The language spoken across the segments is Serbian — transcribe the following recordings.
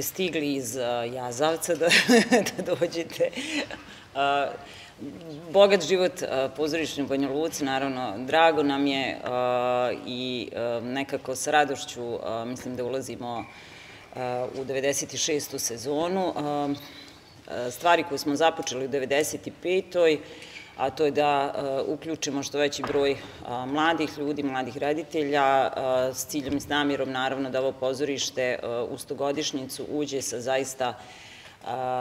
Stigli iz Jazavca da dođete. Bogat život pozorišni u Banja Luci, naravno, drago nam je i nekako sa radošću mislim da ulazimo u 96. sezonu. Stvari koje smo započeli u 95. a to je da uključimo što veći broj mladih ljudi, mladih reditelja, s ciljem i s namjerom, naravno, da ovo pozorište u 100-godišnjicu uđe sa zaista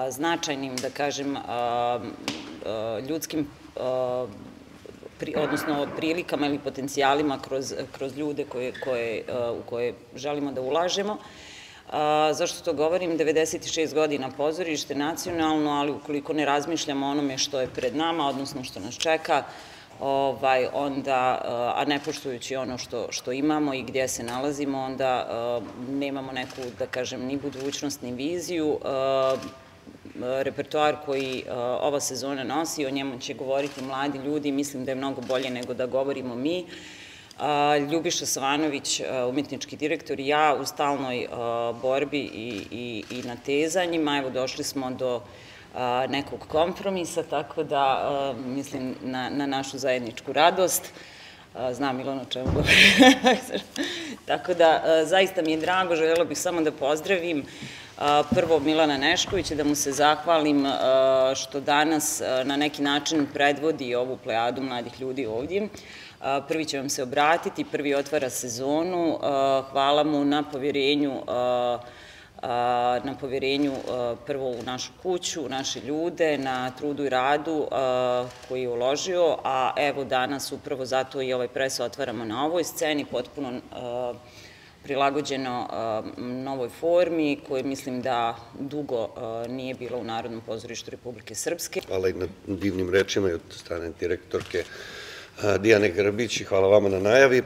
značajnim, da kažem, ljudskim, odnosno prilikama ili potencijalima kroz ljude u koje želimo da ulažemo. Zašto to govorim? 96 godina pozorište, nacionalno, ali ukoliko ne razmišljamo o onome što je pred nama, odnosno što nas čeka, onda, a ne poštujući ono što imamo i gdje se nalazimo, onda nemamo neku, da kažem, ni budućnost, ni viziju. Repertoar koji ova sezona nosi, o njemu će govoriti mladi ljudi, mislim da je mnogo bolje nego da govorimo mi. Ljubiša Savanović, umetnički direktor, i ja u stalnoj borbi i natezanjima. Evo, došli smo do nekog kompromisa, tako da mislim na našu zajedničku radost. Znam Milano čemu govorim. Tako da, zaista mi je drago, željela bih samo da pozdravim prvo Milana Neškovića, da mu se zahvalim što danas na neki način predvodi ovu plejadu mladih ljudi ovdje. Prvi će vam se obratiti, prvi otvara sezonu. Hvala mu na povjerenju prvo u našu kuću, u naše ljude, na trudu i radu koji je uložio, a evo danas upravo zato i ovaj pres otvaramo na ovoj sceni, potpuno prilagođeno novoj formi, koje mislim da dugo nije bilo u Narodnom pozorištu Republike Srpske. Hvala i na divnim rečima i od strane direktorke Dijane Grbić i hvala vama na najavi.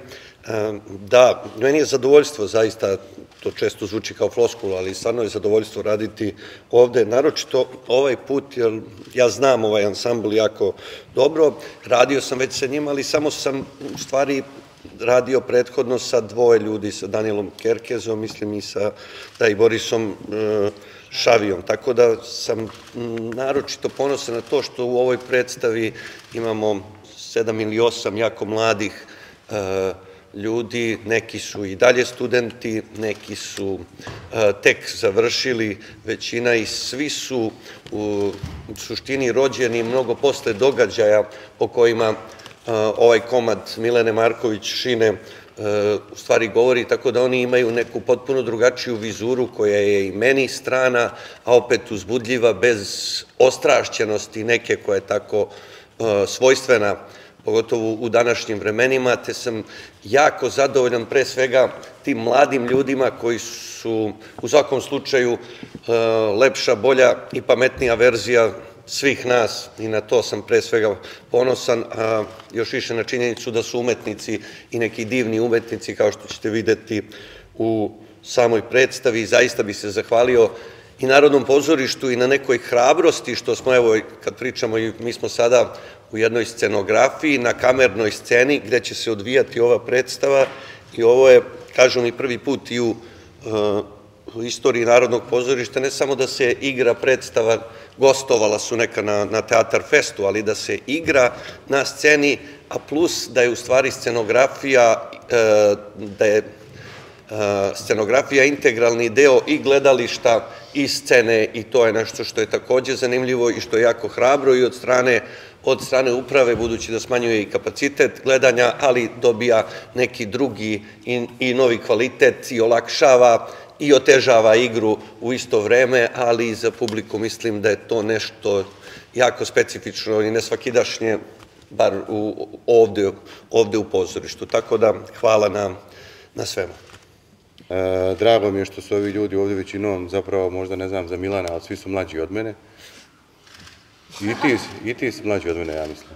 Da, meni je zadovoljstvo, zaista, to često zvuči kao floskula, ali stvarno je zadovoljstvo raditi ovde, naročito ovaj put, jer ja znam ovaj ansambl jako dobro, radio sam već sa njima, ali samo sam u stvari radio prethodno sa dvoje ljudi, sa Danielom Kerkezom, mislim i sa Borisom Šavijom, tako da sam naročito ponosan na to što u ovoj predstavi imamo 7 ili 8 jako mladih ljudi, neki su i dalje studenti, neki su tek završili, većina i svi su u suštini rođeni mnogo posle događaja o kojima ovaj komad Milene Marković Šine u stvari govori, tako da oni imaju neku potpuno drugačiju vizuru koja je i meni strana, a opet uzbudljiva, bez ostrašćenosti neke koja je tako svojstvena, pogotovo u današnjim vremenima, te sam jako zadovoljan pre svega tim mladim ljudima koji su u svakom slučaju lepša, bolja i pametnija verzija svih nas i na to sam pre svega ponosan, a još više na činjenicu da su umetnici i neki divni umetnici, kao što ćete videti u samoj predstavi. Zaista bi se zahvalio i Narodnom pozorištu i na nekoj hrabrosti što smo, evo, kad pričamo, mi smo sada u jednoj scenografiji, na kamernoj sceni gde će se odvijati ova predstava i ovo je, kažu mi, prvi put i u istoriji Narodnog pozorišta, ne samo da se igra predstava, gostovala su neka na Teatar Festu, ali da se igra na sceni, a plus da je u stvari scenografija integralni deo i gledališta i scene, i to je nešto što je takođe zanimljivo i što je jako hrabro i od strane uprave, budući da smanjuje i kapacitet gledanja, ali dobija neki drugi i novi kvalitet i olakšava i otežava igru u isto vreme, ali i za publiku mislim da je to nešto jako specifično i nesvakidašnje, bar ovde u pozorištu. Tako da, hvala na svemu. Drago mi je što su ovi ljudi ovde većinom, zapravo možda ne znam za Milana, ali svi su mlađi od mene. I ti si mlađi od mene, ja mislim.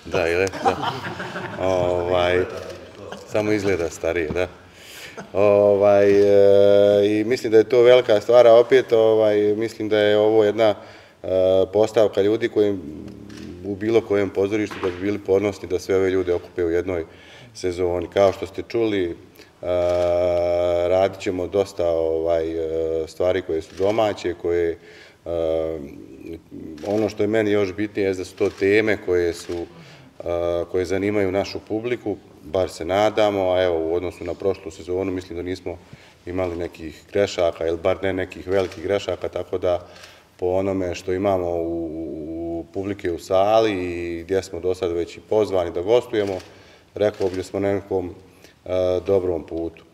Da, ili? Da. Samo izgleda starije, da. I mislim da je to velika stvar, a opet mislim da je ovo jedna postavka ljudi koji u bilo kojem pozorištu da bi bili ponosni da sve ove ljude okupe u jednoj sezoni. Kao što ste čuli, radit ćemo dosta stvari koje su domaće, koje ono što je meni još bitnije je da su to teme koje zanimaju našu publiku, bar se nadamo, a evo u odnosu na prošlu sezonu mislim da nismo imali nekih grešaka, ili bar ne nekih velikih grešaka, tako da po onome što imamo u publike u sali i gdje smo do sada već i pozvani da gostujemo, rekao bih da smo na nekom dobrom putu.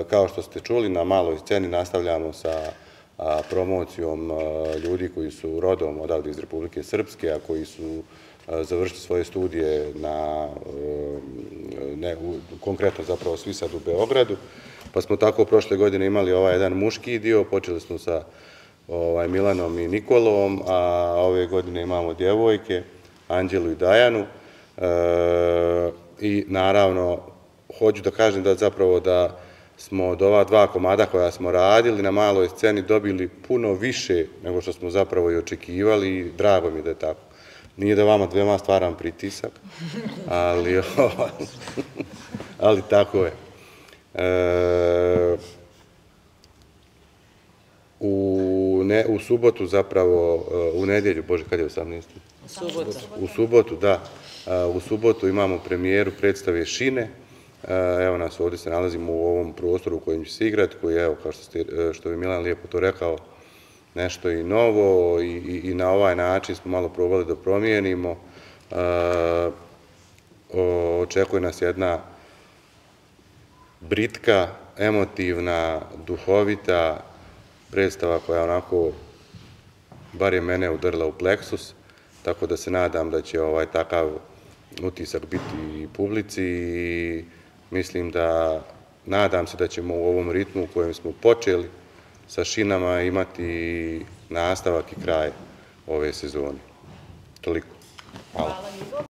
Kao što ste čuli, na maloj sceni nastavljamo sa promocijom ljudi koji su rodom odavde iz Republike Srpske, a koji su završili svoje studije konkretno zapravo svi sad u Beogradu, pa smo tako prošle godine imali ovaj jedan muški dio, počeli smo sa Milanom i Nikolom, a ove godine imamo djevojke, Anđelu i Dajanu, i naravno hoću da kažem da zapravo da smo od ova dva komada koja smo radili na maloj sceni dobili puno više nego što smo zapravo i očekivali i drago mi je da je tako. Nije da vama dvema stvaram pritisak, ali tako je. U subotu zapravo, u nedjelju, Bože, kad je 18? U subotu, da. U subotu imamo premijeru predstave Šine. Evo nas ovdje se nalazimo u ovom prostoru u kojem će se igrati, koji je, evo, kao što je Milan lijepo to rekao, nešto i novo i na ovaj način smo malo probali da promijenimo. Očekuje nas jedna britka, emotivna, duhovita predstava koja onako, bar je mene udarila u pleksus, tako da se nadam da će takav utisak biti i publici i mislim nadam se da ćemo u ovom ritmu u kojem smo počeli sa Šinama imati nastavak i kraj ove sezone. Toliko. Hvala.